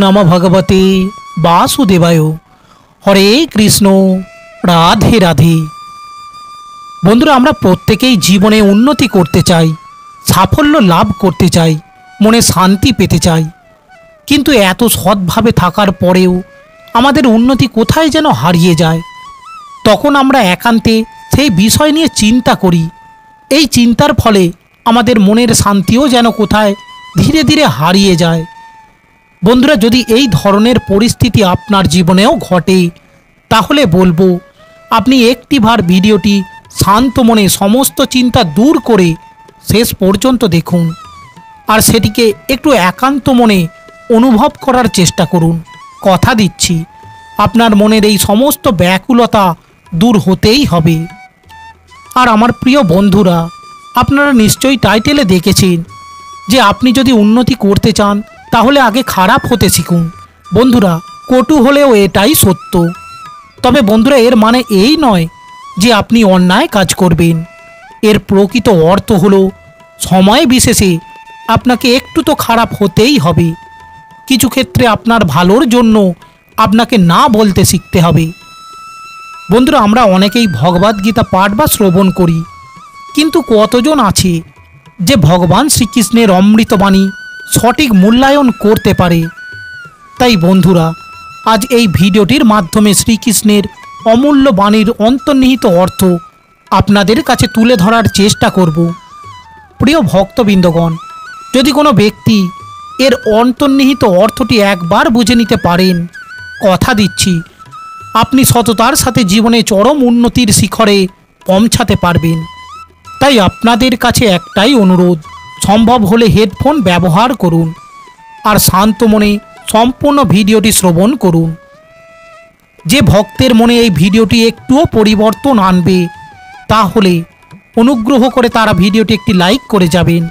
নমো ভগবতে বাসুদেবায়। হরে কৃষ্ণ, রাধে রাধে। বন্ধুরা, আমরা প্রত্যেকেই জীবনে উন্নতি করতে চাই, সাফল্য লাভ করতে চাই, মনে শান্তি পেতে চাই। কিন্তু এত সৎভাবে থাকার পরেও আমাদের উন্নতি কোথায় যেন হারিয়ে যায়। তখন আমরা একান্তে সেই বিষয় নিয়ে চিন্তা করি। এই চিন্তার ফলে আমাদের মনের শান্তিও যেন কোথায় ধীরে ধীরে হারিয়ে যায়। বন্ধুরা, যদি এই ধরনের পরিস্থিতি আপনার জীবনেও ঘটে, তাহলে বলবো আপনি একটিবার ভিডিওটি শান্ত মনে সমস্ত চিন্তা দূর করে শেষ পর্যন্ত দেখুন, আর সেটিকে একটু একান্ত মনে অনুভব করার চেষ্টা করুন। কথা দিচ্ছি, আপনার মনের এই সমস্ত ব্যাকুলতা দূর হতেই হবে। আর আমার প্রিয় বন্ধুরা, আপনারা নিশ্চয়ই টাইটেলে দেখেছেন যে আপনি যদি উন্নতি করতে চান তাহলে আগে খারাপ হতে শিখুন। বন্ধুরা, কটু হলেও এটাই সত্য। তবে বন্ধুরা, এর মানে এই নয় যে আপনি অন্যায় কাজ করবেন। এর প্রকৃত অর্থ হলো সময় বিশেষে আপনাকে একটু তো খারাপ হতেই হবে। কিছু ক্ষেত্রে আপনার ভালোর জন্য আপনাকে না বলতে শিখতে হবে। বন্ধুরা, আমরা অনেকেই ভগবদ্গীতা পাঠ বা শ্রবণ করি, কিন্তু কতজন আছে যে ভগবান শ্রীকৃষ্ণের অমৃতবাণী সঠিক মূল্যায়ন করতে পারে? তাই বন্ধুরা, আজ এই ভিডিওটির মাধ্যমে শ্রীকৃষ্ণের অমূল্য বাণীর অন্তর্নিহিত অর্থ আপনাদের কাছে তুলে ধরার চেষ্টা করব। প্রিয় ভক্তবৃন্দগণ, যদি কোনো ব্যক্তি এর অন্তর্নিহিত অর্থটি একবার বুঝে নিতে পারেন, কথা দিচ্ছি আপনি সততার সাথে জীবনে চরম উন্নতির শিখরে পৌঁছাতে পারবেন। তাই আপনাদের কাছে একটাই অনুরোধ, সম্ভব হলে হেডফোন ব্যবহার করুন আর শান্ত মনে সম্পূর্ণ ভিডিওটি শ্রবণ করুন। যে ভক্তের মনে এই ভিডিওটি একটুও পরিবর্তন আনবে, তাহলে অনুগ্রহ করে তারা ভিডিওটি একটি লাইক করে যাবেন।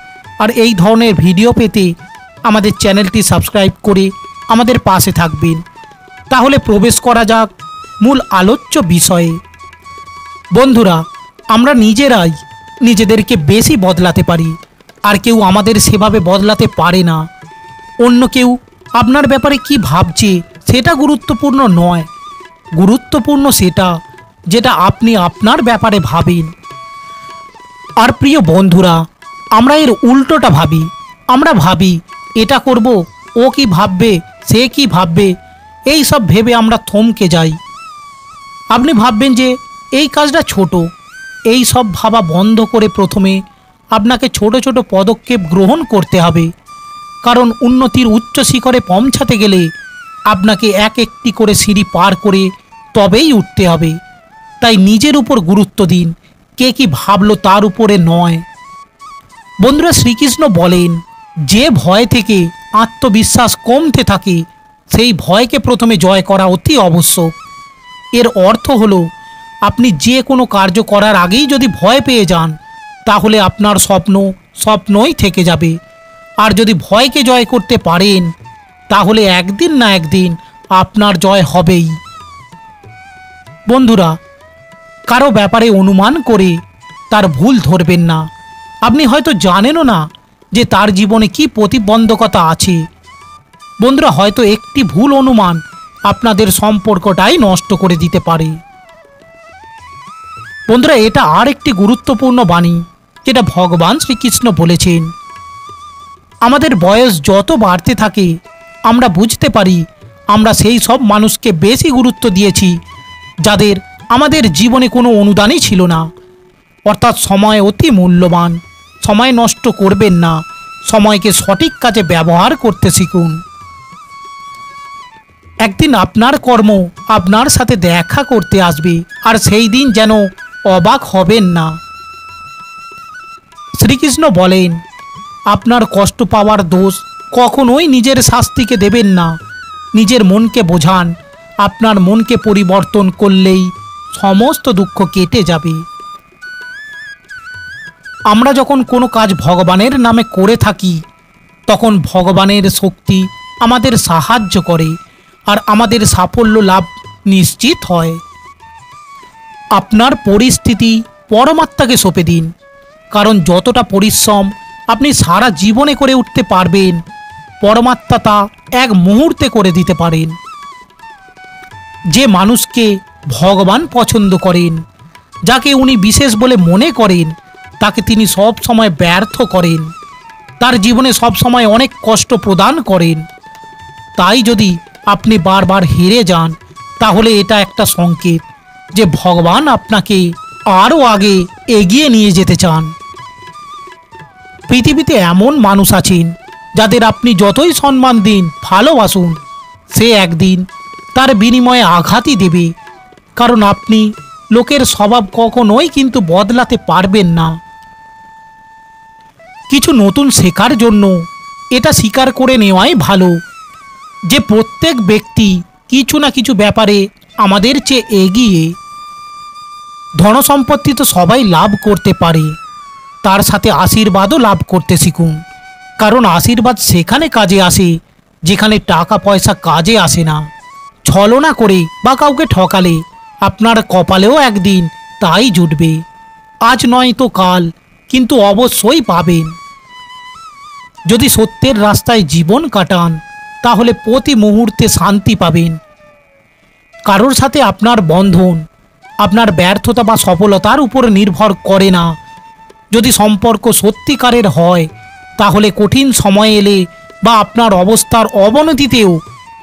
আর এই ধরনের ভিডিও পেতে আমাদের চ্যানেলটি সাবস্ক্রাইব করে আমাদের পাশে থাকবেন। তাহলে প্রবেশ করা যাক মূল আলোচ্য বিষয়ে। বন্ধুরা, আমরা নিজেরাই নিজেদেরকে বেশি বদলাতে পারি, আর কেউ আমাদের সেভাবে বদলাতে পারে না। অন্য কেউ আপনার ব্যাপারে কি ভাবছে সেটা গুরুত্বপূর্ণ নয়, গুরুত্বপূর্ণ সেটা যেটা আপনি আপনার ব্যাপারে ভাবেন। আর প্রিয় বন্ধুরা, আমরা এর উল্টোটা ভাবি। আমরা ভাবি এটা করব, ও কি ভাববে, সে কি ভাববে, এই সব ভেবে আমরা থমকে যাই। আপনি ভাববেন যে এই কাজটা ছোট। এই সব ভাবা বন্ধ করে প্রথমে আপনাকে ছোট ছোট পদক্ষেপ গ্রহণ করতে হবে। কারণ উন্নতির উচ্চ শিখরে পৌঁছাতে গেলে আপনাকে এক একটি করে সিঁড়ি পার করে তবেই উঠতে হবে। তাই নিজের উপর গুরুত্ব দিন, কে কি ভাবলো তার উপরে নয়। বন্ধুরা, শ্রীকৃষ্ণ বলেন, যে ভয় থেকে আত্মবিশ্বাস কমতে থাকে সেই ভয়কে প্রথমে জয় করা অতি আবশ্যক। এর অর্থ হলো আপনি যে কোনো কার্য করার আগেই যদি ভয় পেয়ে যান, তাহলে আপনার স্বপ্ন স্বপ্নই থেকে যাবে। আর যদি ভয়কে জয় করতে পারেন, তাহলে একদিন না একদিন আপনার জয় হবেই। বন্ধুরা, কারো ব্যাপারে অনুমান করে তার ভুল ধরবেন না। আপনি হয়তো জানেনও না যে তার জীবনে কি প্রতিবন্ধকতা আছে। বন্ধুরা, হয়তো একটি ভুল অনুমান আপনাদের সম্পর্কটাই নষ্ট করে দিতে পারে। বন্ধুরা, এটা আর একটি গুরুত্বপূর্ণ বাণী যেটা ভগবান শ্রীকৃষ্ণ বলেছেন। আমাদের বয়স যত বাড়তে থাকে আমরা বুঝতে পারি আমরা সেই সব মানুষকে বেশি গুরুত্ব দিয়েছি যাদের আমাদের জীবনে কোনো অনুদানই ছিল না। অর্থাৎ সময় অতি মূল্যবান। সময় নষ্ট করবেন না, সময়কে সঠিক কাজে ব্যবহার করতে শিখুন। একদিন আপনার কর্ম আপনার সাথে দেখা করতে আসবে, আর সেই দিন যেন অবাক হবেন না। শ্রীকৃষ্ণ বলেন, আপনার কষ্ট পাওয়ার দোষ কখনোই নিজের শাস্তিকে দেবেন না। নিজের মনকে বোঝান, আপনার মনকে পরিবর্তন করলেই সমস্ত দুঃখ কেটে যাবে। আমরা যখন কোনো কাজ ভগবানের নামে করে থাকি, তখন ভগবানের শক্তি আমাদের সাহায্য করে আর আমাদের সাফল্য লাভ নিশ্চিত হয়। আপনার পরিস্থিতি পরমাত্মাকে সঁপে দিন, কারণ যতটা পরিশ্রম আপনি সারা জীবনে করে উঠতে পারবেন, পরমাত্মা তা এক মুহূর্তে করে দিতে পারেন। যে মানুষকে ভগবান পছন্দ করেন, যাকে উনি বিশেষ বলে মনে করেন, তাকে তিনি সব সময় ব্যর্থ করেন, তার জীবনে সব সময় অনেক কষ্ট প্রদান করেন। তাই যদি আপনি বারবার হেরে যান, তাহলে এটা একটা সংকেত যে ভগবান আপনাকে আরও আগে এগিয়ে নিয়ে যেতে চান। পৃথিবীতে এমন মানুষ আছেন যাদের আপনি যতই সম্মান দিন, ভালোবাসুন, সে একদিন তার বিনিময়ে আঘাতই দেবে। কারণ আপনি লোকের স্বভাব কখনোই কিন্তু বদলাতে পারবেন না। কিছু নতুন শেখার জন্য এটা স্বীকার করে নেওয়াই ভালো যে প্রত্যেক ব্যক্তি কিছু না কিছু ব্যাপারে আমাদের চেয়ে এগিয়ে। ধনসম্পত্তি তো সবাই লাভ করতে পারে, তার সাথে আশীর্বাদও লাভ করতে শিখুন। কারণ আশীর্বাদ সেখানে কাজে আসে যেখানে টাকা পয়সা কাজে আসে না। ছলনা করে বা কাউকে ঠকালে আপনার কপালেও একদিন তাই জুটবে। আজ নয় তো কাল, কিন্তু অবশ্যই পাবেন। যদি সত্যের রাস্তায় জীবন কাটান, তাহলে প্রতি মুহূর্তে শান্তি পাবেন। কারোর সাথে আপনার বন্ধন আপনার ব্যর্থতা বা সফলতার উপর নির্ভর করে না। যদি সম্পর্ক সত্যিকারের হয়, তাহলে কঠিন সময় এলে বা আপনার অবস্থার অবনতিতেও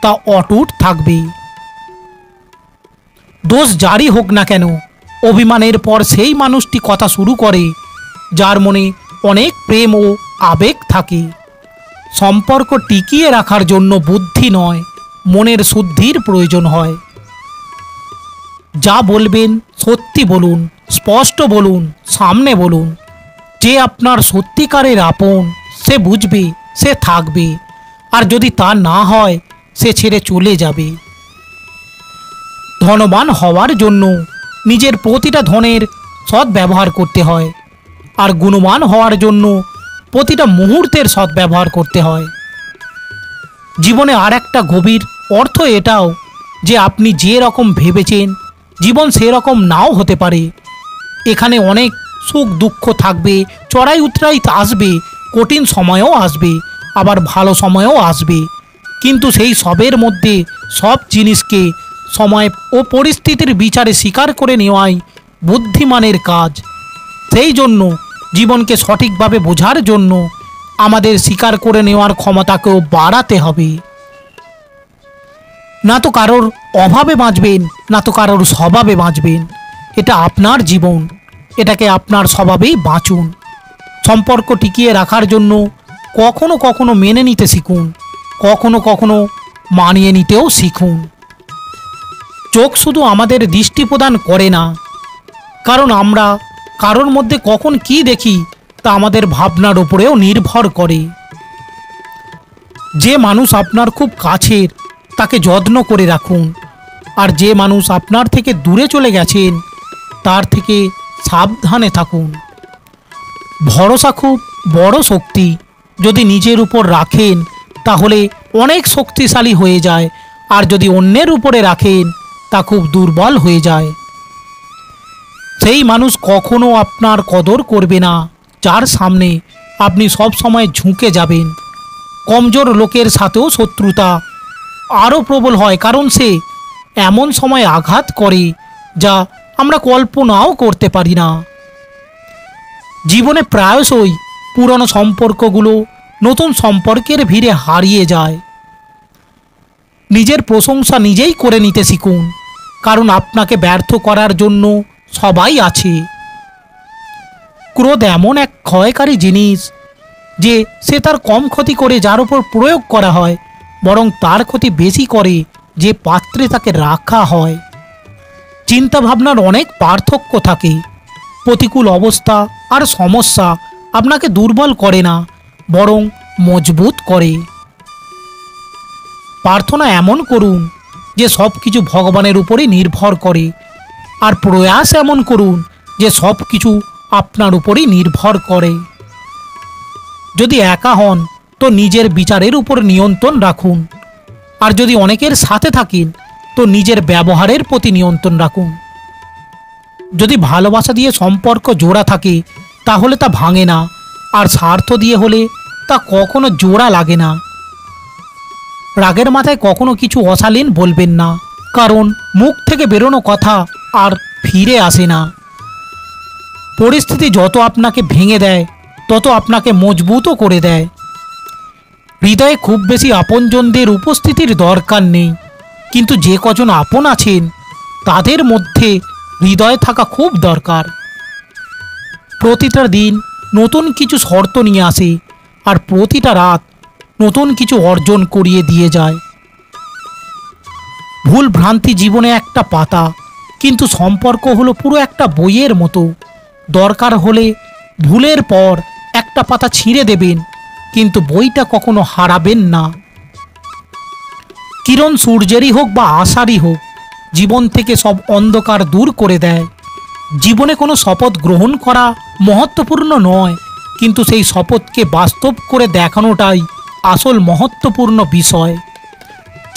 তা অটুট থাকবে। দোষ যারই হোক না কেন, অভিমানের পর সেই মানুষটি কথা শুরু করে যার মনে অনেক প্রেম ও আবেগ থাকে। সম্পর্ক টিকিয়ে রাখার জন্য বুদ্ধি নয়, মনের শুদ্ধির প্রয়োজন হয়। যা বলবেন সত্যি বলুন, স্পষ্ট বলুন, সামনে বলুন। যে আপনার সত্যিকারের আপন, সে বুঝবে, সে থাকবে। আর যদি তা না হয়, সে ছেড়ে চলে যাবে। ধনবান হওয়ার জন্য নিজের প্রতিটা ধনের সদ্ব্যবহার করতে হয়, আর গুণবান হওয়ার জন্য প্রতিটা মুহূর্তের সদ্ব্যবহার করতে হয়। জীবনে আর একটা গভীর অর্থ এটাও যে আপনি যে রকম ভেবেছেন জীবন সেরকম নাও হতে পারে। এখানে অনেক সুখ দুঃখ থাকবে, চড়াই উতরাই আসবে, কঠিন সময়ও আসবে, আবার ভালো সময়ও আসবে। কিন্তু সেই সবের মধ্যে সব জিনিসকে সময় ও পরিস্থিতির বিচারে স্বীকার করে নেওয়াই বুদ্ধিমানের কাজ। সেই জন্য জীবনকে সঠিকভাবে বোঝার জন্য আমাদের স্বীকার করে নেওয়ার ক্ষমতাকেও বাড়াতে হবে। না তো কারোর অভাবে বাঁচবেন, না তো কারোর স্বভাবে বাঁচবেন। এটা আপনার জীবন, এটাকে আপনার স্বভাবেই বাঁচুন। সম্পর্ক টিকিয়ে রাখার জন্য কখনো কখনো মেনে নিতে শিখুন, কখনো কখনো মানিয়ে নিতেও শিখুন। চোখ শুধু আমাদের দৃষ্টি প্রদান করে না, কারণ আমরা কারোর মধ্যে কখন কি দেখি তা আমাদের ভাবনার উপরেও নির্ভর করে। যে মানুষ আপনার খুব কাছের, তাকে যত্ন করে রাখুন। আর যে মানুষ আপনার থেকে দূরে চলে গেছেন, তার থেকে সাবধানে থাকুন। ভরসা খুব বড় শক্তি। যদি নিজের উপর রাখেন, তাহলে অনেক শক্তিশালী হয়ে যায়, আর যদি অন্যের উপরে রাখেন, তা খুব দুর্বল হয়ে যায়। সেই মানুষ কখনো আপনার কদর করবে না যার সামনে আপনি সব সময় ঝুঁকে যাবেন। কমজোর লোকের সাথেও শত্রুতা আরও প্রবল হয়, কারণ সে এমন সময় আঘাত করে যা আমরা কল্পনাও করতে পারি না। জীবনে প্রায়শই পুরনো সম্পর্কগুলো নতুন সম্পর্কের ভিড়ে হারিয়ে যায়। নিজের প্রশংসা নিজেই করে নিতে শিখুন, কারণ আপনাকে ব্যর্থ করার জন্য সবাই আছে। ক্রোধ এমন এক ক্ষয়কারী জিনিস যে সে তার কম ক্ষতি করে যার উপর প্রয়োগ করা হয়, বরং তার ক্ষতি বেশি করে যে পাত্রে তাকে রাখা হয়। চিন্তাভাবনার অনেক পার্থক্য থাকে। প্রতিকূল অবস্থা আর সমস্যা আপনাকে দুর্বল করে না, বরং মজবুত করে। প্রার্থনা এমন করুন যে সব কিছু ভগবানের উপরই নির্ভর করে, আর প্রয়াস এমন করুন যে সব কিছু আপনার উপরই নির্ভর করে। যদি একা হন, তো নিজের বিচারের উপর নিয়ন্ত্রণ রাখুন। আর যদি অনেকের সাথে থাকেন, তো নিজের ব্যবহারের প্রতি নিয়ন্ত্রণ রাখুন। যদি ভালোবাসা দিয়ে সম্পর্ক জোড়া থাকে, তাহলে তা ভাঙে না, আর স্বার্থ দিয়ে হলে তা কখনো জোড়া লাগে না। রাগের মাথায় কখনো কিছু অশালীন বলবেন না, কারণ মুখ থেকে বেরোনো কথা আর ফিরে আসে না। পরিস্থিতি যত আপনাকে ভেঙে দেয় তত আপনাকে মজবুতও করে দেয়। হৃদয়ে খুব বেশি আপনজনদের উপস্থিতির দরকার নেই, কিন্তু যে কজন আপন আছেন তাদের মধ্যে হৃদয় থাকা খুব দরকার। প্রতিটা দিন নতুন কিছু শর্ত নিয়ে আসে, আর প্রতিটা রাত নতুন কিছু অর্জন করিয়ে দিয়ে যায়। ভুল ভ্রান্তি জীবনে একটা পাতা, কিন্তু সম্পর্ক হলো পুরো একটা বইয়ের মতো। দরকার হলে ভুলের পর একটা পাতা ছিঁড়ে দেবেন, কিন্তু বইটা কখনো হারাবেন না। কিরণ সূর্যেরই হোক বা আশারই হোক, জীবন থেকে সব অন্ধকার দূর করে দেয়। জীবনে কোনো শপথ গ্রহণ করা মহত্বপূর্ণ নয়, কিন্তু সেই শপথকে বাস্তব করে দেখানোটাই আসল মহত্বপূর্ণ বিষয়।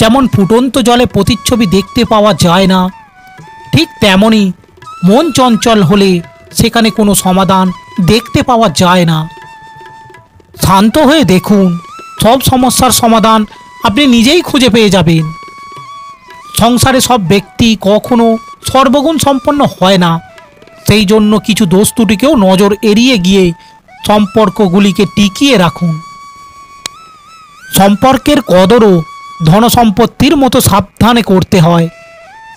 যেমন ফুটন্ত জলে প্রতিচ্ছবি দেখতে পাওয়া যায় না, ঠিক তেমনই মন চঞ্চল হলে সেখানে কোনো সমাধান দেখতে পাওয়া যায় না। শান্ত হয়ে দেখুন, সব সমস্যার সমাধান আপনি নিজেই খুঁজে পেয়ে যাবেন। সংসারে সব ব্যক্তি কখনো সর্বগুণ সম্পন্ন হয় না, সেই জন্য কিছু দোষ ত্রুটিকেও নজর এড়িয়ে গিয়ে সম্পর্কগুলিকে টিকিয়ে রাখুন। সম্পর্কের কদরও ধনসম্পত্তির মতো সাবধানে করতে হয়,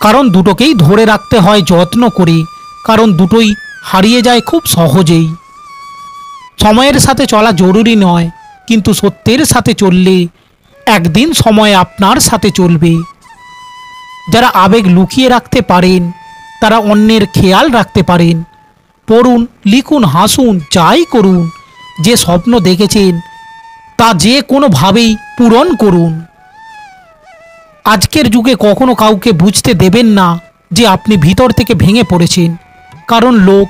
কারণ দুটোকেই ধরে রাখতে হয় যত্ন করে, কারণ দুটোই হারিয়ে যায় খুব সহজেই। সময়ের সাথে চলা জরুরি নয়, কিন্তু সত্যের সাথে চললে একদিন সময় আপনার সাথে চলবে। যারা আবেগ লুকিয়ে রাখতে পারেন তারা অন্যের খেয়াল রাখতে পারেন। পড়ুন, লিখুন, হাসুন, যাই করুন, যে স্বপ্ন দেখেছেন তা যে কোনোভাবেই পূরণ করুন। আজকের যুগে কখনো কাউকে বুঝতে দেবেন না যে আপনি ভিতর থেকে ভেঙে পড়েছেন, কারণ লোক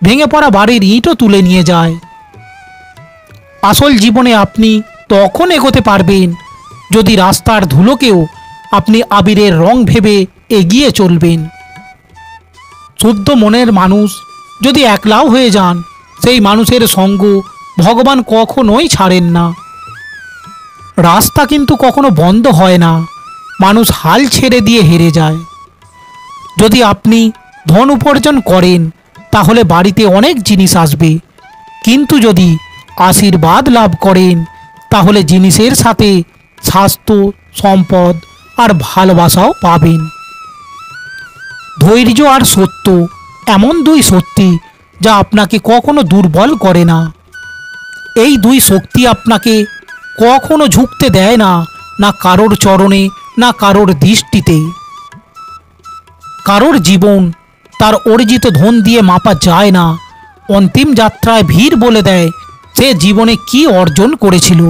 ভেঙে পড়া বাড়ির ইঁটও তুলে নিয়ে যায়। আসল জীবনে আপনি তখন এগোতে পারবেন যদি রাস্তার ধুলোকেও আপনি আবিরের রং ভেবে এগিয়ে চলবেন। শুদ্ধ মনের মানুষ যদি একলাও হয়ে যান, সেই মানুষের সঙ্গ ভগবান কখনোই ছাড়েন না। রাস্তা কিন্তু কখনো বন্ধ হয় না, মানুষ হাল ছেড়ে দিয়ে হেরে যায়। যদি আপনি ধন উপার্জন করেন তাহলে বাড়িতে অনেক জিনিস আসবে, কিন্তু যদি আশীর্বাদ লাভ করেন তাহলে জিনিসের সাথে স্বাস্থ্য, সম্পদ আর ভালোবাসাও পাবেন। ধৈর্য আর সত্য এমন দুই শক্তি যা আপনাকে কখনো দুর্বল করে না। এই দুই শক্তি আপনাকে কখনো ঝুঁকতে দেয় না, না কারোর চরণে, না কারোর দৃষ্টিতে। কারোর জীবন তার অর্জিত ধন দিয়ে মাপা যায় না। অন্তিম যাত্রায় ভিড় বলে দেয় সে জীবনে কি অর্জন করেছিল।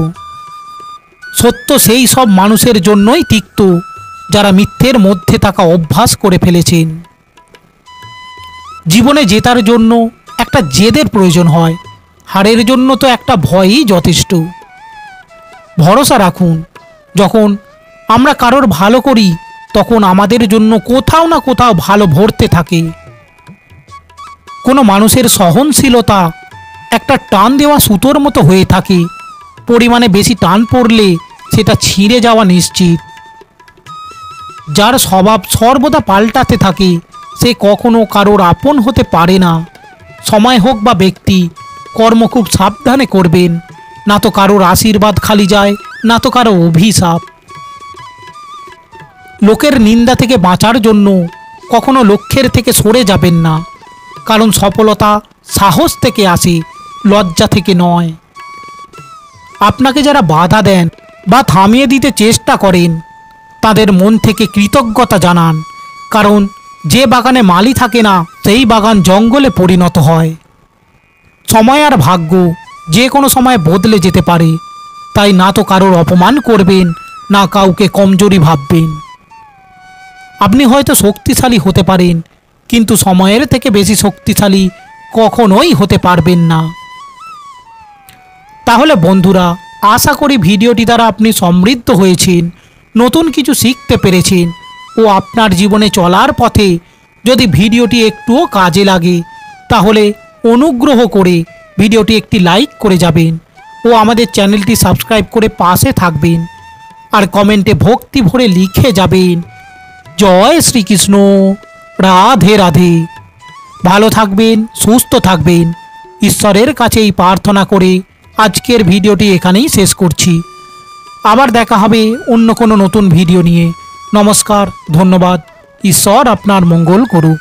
সত্য সেই সব মানুষের জন্যই তিক্ত যারা মিথ্যের মধ্যে থাকা অভ্যাস করে ফেলেছেন। জীবনে জেতার জন্য একটা জেদের প্রয়োজন হয়, হারের জন্য তো একটা ভয়ই যথেষ্ট। ভরসা রাখুন, যখন আমরা কারোর ভালো করি তখন আমাদের জন্য কোথাও না কোথাও ভালো ভরতে থাকে। কোনো মানুষের সহনশীলতা একটা টান দেওয়া সুতোর মতো হয়ে থাকে, পরিমাণে বেশি টান পড়লে সেটা ছিঁড়ে যাওয়া নিশ্চিত। যার স্বভাব সর্বদা পাল্টাতে থাকে সে কখনো কারোর আপন হতে পারে না। সময় হোক বা ব্যক্তি, কর্ম খুব সাবধানে করবেন, না তো কারোর আশীর্বাদ খালি যায়, না তো কারো অভিশাপ। লোকের নিন্দা থেকে বাঁচার জন্য কখনো লক্ষ্যের থেকে সরে যাবেন না, কারণ সফলতা সাহস থেকে আসে, লজ্জা থেকে নয়। আপনাকে যারা বাধা দেন বা থামিয়ে দিতে চেষ্টা করেন তাদের মন থেকে কৃতজ্ঞতা জানান, কারণ যে বাগানে মালি থাকে না সেই বাগান জঙ্গলে পরিণত হয়। সময় আর ভাগ্য যে কোনো সময় বদলে যেতে পারে, তাই না তো কারোর অপমান করবেন, না কাউকে কমজোরি ভাববেন। আপনি হয়তো শক্তিশালী হতে পারেন, কিন্তু সময়ের থেকে বেশি শক্তিশালী কখনোই হতে পারবেন না। তাহলে বন্ধুরা, আশা করি ভিডিওটি দ্বারা আপনি সমৃদ্ধ হয়েছেন, নতুন কিছু শিখতে পেরেছেন ও আপনার জীবনে চলার পথে যদি ভিডিওটি একটুও কাজে লাগে তাহলে অনুগ্রহ করে ভিডিওটি একটি লাইক করে যাবেন ও আমাদের চ্যানেলটি সাবস্ক্রাইব করে পাশে থাকবেন। আর কমেন্টে ভক্তি ভরে লিখে যাবেন জয় শ্রীকৃষ্ণ, রাধে রাধে। ভালো থাকবেন, সুস্থ থাকবেন, ঈশ্বরের কাছেই প্রার্থনা করে আজকের ভিডিওটি এখানেই শেষ করছি। আবার দেখা হবে অন্য কোনো নতুন ভিডিও নিয়ে। নমস্কার, ধন্যবাদ। ঈশ্বর আপনার মঙ্গল করুক।